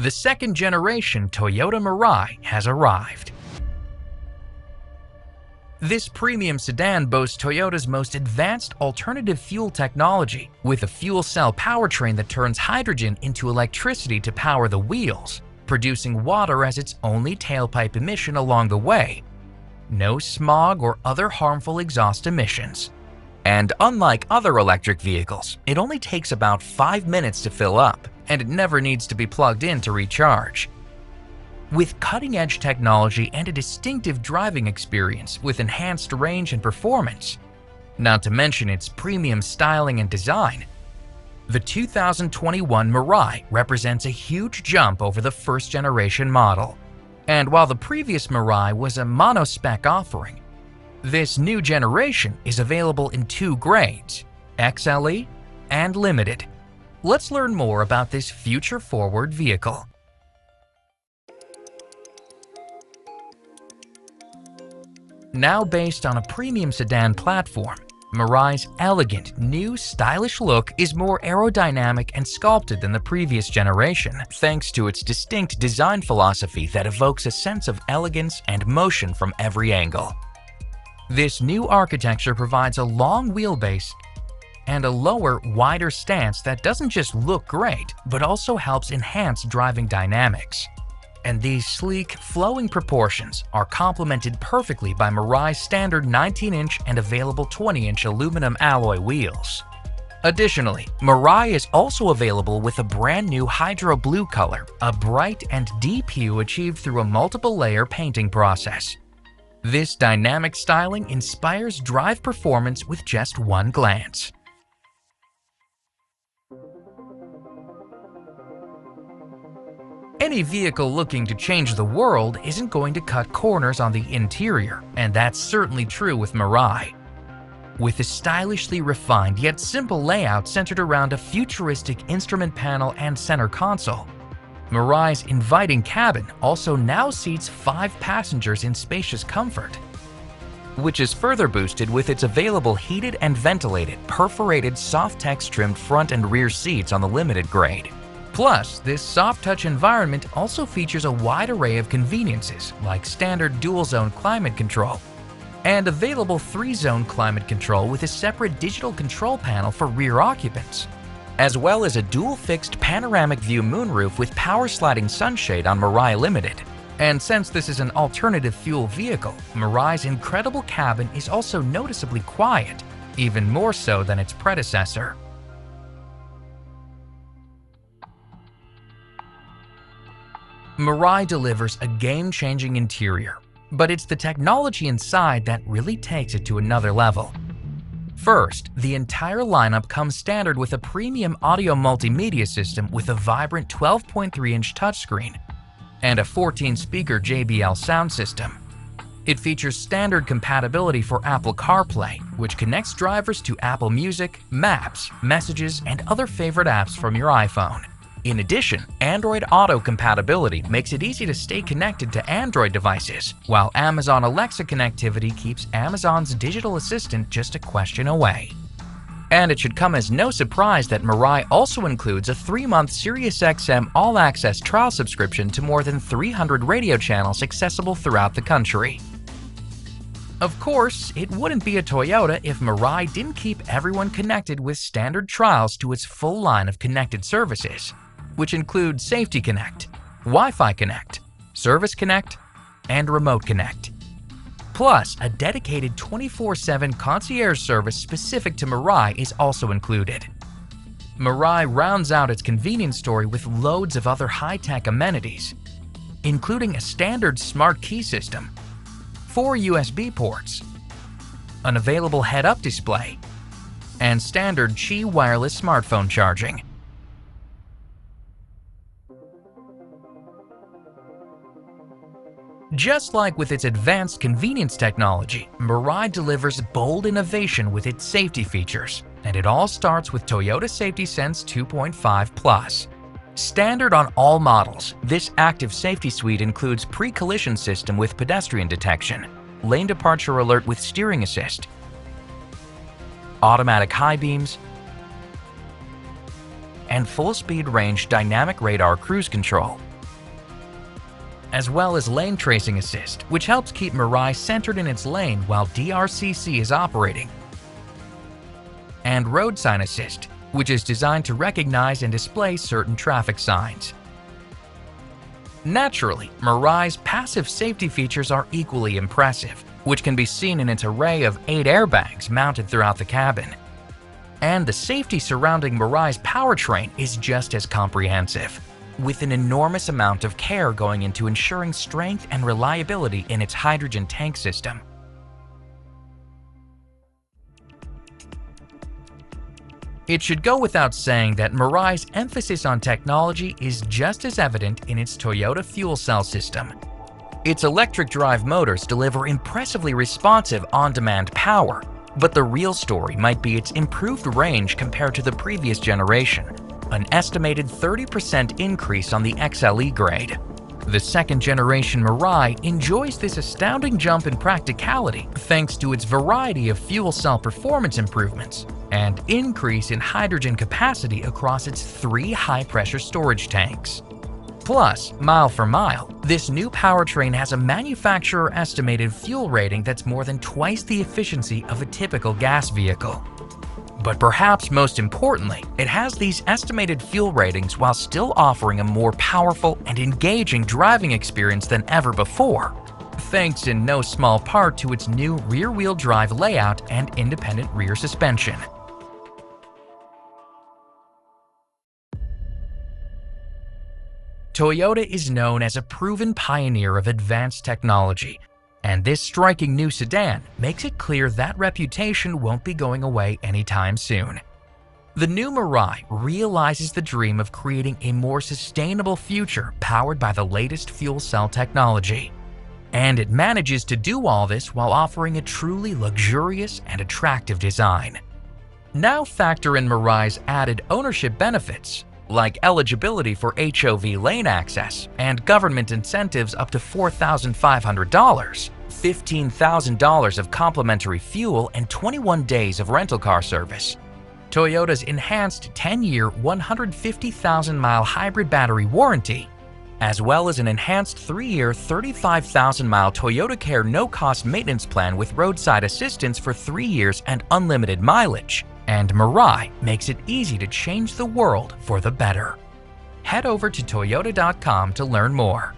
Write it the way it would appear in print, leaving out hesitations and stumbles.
The second generation Toyota Mirai has arrived. This premium sedan boasts Toyota's most advanced alternative fuel technology, with a fuel cell powertrain that turns hydrogen into electricity to power the wheels, producing water as its only tailpipe emission along the way. No smog or other harmful exhaust emissions. And unlike other electric vehicles, it only takes about 5 minutes to fill up, and it never needs to be plugged in to recharge. With cutting-edge technology and a distinctive driving experience with enhanced range and performance, not to mention its premium styling and design, the 2021 Mirai represents a huge jump over the first-generation model. And while the previous Mirai was a mono-spec offering, this new generation is available in 2 grades, XLE and Limited. Let's learn more about this future-forward vehicle. Now based on a premium sedan platform, Mirai's elegant, new, stylish look is more aerodynamic and sculpted than the previous generation, thanks to its distinct design philosophy that evokes a sense of elegance and motion from every angle. This new architecture provides a long wheelbase and a lower, wider stance that doesn't just look great, but also helps enhance driving dynamics. And these sleek, flowing proportions are complemented perfectly by Mirai's standard 19-inch and available 20-inch aluminum alloy wheels. Additionally, Mirai is also available with a brand new hydro blue color, a bright and deep hue achieved through a multiple-layer painting process. This dynamic styling inspires drive performance with just one glance. Any vehicle looking to change the world isn't going to cut corners on the interior, and that's certainly true with Mirai. With a stylishly refined yet simple layout centered around a futuristic instrument panel and center console, Mirai's inviting cabin also now seats 5 passengers in spacious comfort, which is further boosted with its available heated and ventilated, perforated Softex-trimmed front and rear seats on the Limited grade. Plus, this soft-touch environment also features a wide array of conveniences like standard dual-zone climate control and available 3-zone climate control with a separate digital control panel for rear occupants, as well as a dual-fixed panoramic view moonroof with power-sliding sunshade on Mirai Limited. And since this is an alternative fuel vehicle, Mirai's incredible cabin is also noticeably quiet, even more so than its predecessor. Mirai delivers a game-changing interior, but it's the technology inside that really takes it to another level. First, the entire lineup comes standard with a premium audio multimedia system with a vibrant 12.3-inch touchscreen and a 14-speaker JBL sound system. It features standard compatibility for Apple CarPlay, which connects drivers to Apple Music, Maps, Messages, and other favorite apps from your iPhone. In addition, Android Auto compatibility makes it easy to stay connected to Android devices, while Amazon Alexa connectivity keeps Amazon's digital assistant just a question away. And it should come as no surprise that Mirai also includes a 3-month SiriusXM All-Access trial subscription to more than 300 radio channels accessible throughout the country. Of course, it wouldn't be a Toyota if Mirai didn't keep everyone connected with standard trials to its full line of connected services, which include Safety Connect, Wi-Fi Connect, Service Connect, and Remote Connect. Plus, a dedicated 24/7 concierge service specific to Mirai is also included. Mirai rounds out its convenience story with loads of other high-tech amenities, including a standard smart key system, 4 USB ports, an available head-up display, and standard Qi wireless smartphone charging. Just like with its advanced convenience technology, Mirai delivers bold innovation with its safety features, and it all starts with Toyota Safety Sense 2.5 Plus. Standard on all models, this active safety suite includes pre-collision system with pedestrian detection, lane departure alert with steering assist, automatic high beams, and full-speed range dynamic radar cruise control, as well as lane tracing assist, which helps keep Mirai centered in its lane while DRCC is operating, and road sign assist, which is designed to recognize and display certain traffic signs. Naturally, Mirai's passive safety features are equally impressive, which can be seen in its array of 8 airbags mounted throughout the cabin. And the safety surrounding Mirai's powertrain is just as comprehensive, with an enormous amount of care going into ensuring strength and reliability in its hydrogen tank system. It should go without saying that Mirai's emphasis on technology is just as evident in its Toyota fuel cell system. Its electric drive motors deliver impressively responsive on-demand power, but the real story might be its improved range compared to the previous generation, an estimated 30% increase on the XLE grade. The second-generation Mirai enjoys this astounding jump in practicality thanks to its variety of fuel cell performance improvements and increase in hydrogen capacity across its 3 high-pressure storage tanks. Plus, mile for mile, this new powertrain has a manufacturer-estimated fuel rating that's more than twice the efficiency of a typical gas vehicle. But perhaps most importantly, it has these estimated fuel ratings while still offering a more powerful and engaging driving experience than ever before, thanks in no small part to its new rear-wheel drive layout and independent rear suspension. Toyota is known as a proven pioneer of advanced technology, and this striking new sedan makes it clear that reputation won't be going away anytime soon. The new Mirai realizes the dream of creating a more sustainable future powered by the latest fuel cell technology. And it manages to do all this while offering a truly luxurious and attractive design. Now factor in Mirai's added ownership benefits, like eligibility for HOV lane access and government incentives up to $4,500, $15,000 of complimentary fuel, and 21 days of rental car service. Toyota's enhanced 10-year, 150,000-mile hybrid battery warranty, as well as an enhanced 3-year, 35,000-mile Toyota Care no-cost maintenance plan with roadside assistance for 3 years and unlimited mileage. And Mirai makes it easy to change the world for the better. Head over to Toyota.com to learn more.